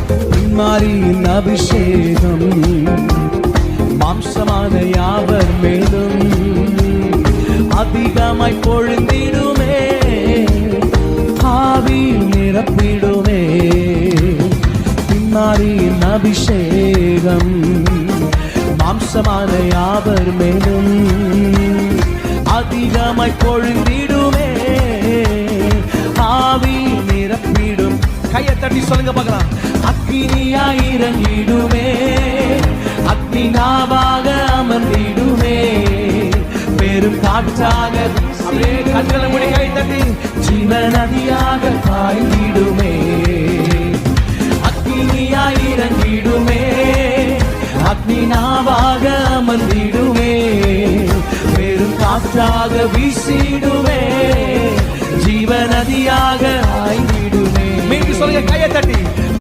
மாரியின் அபிஷேகம் மாம்சமான யாவர் மேலும் அதிகமாய் பொழிந்திடுமே, ஆவியில் நிரப்பிடுமே. மாரியின் அபிஷேகம் மாம்சமான யாவர் மேலும் அதிகமாய் பொழிந்திடுமே, ஆவியில் நிரப்பிடும். கையை தட்டி சொல்லுங்க பார்க்கலாம். அக்கினியாய் இறங்கிடுமே, அக்னி நாவாக அமர்ந்திடுமே, பெரும் காற்றாக கண்களை மூடி கை தட்டி ஜீவ நதியாக பாய்ந்திடுமே. அக்கினியாய் இறங்கிடுமே, அக்னி நாவாக அமர்ந்திடுமே, பெரும் காற்றாக வீசிடுமே, ஜீவ நதியாக ஆய்ந்திடுமே. மீண்டும் சொல்லுங்க கையை தட்டி.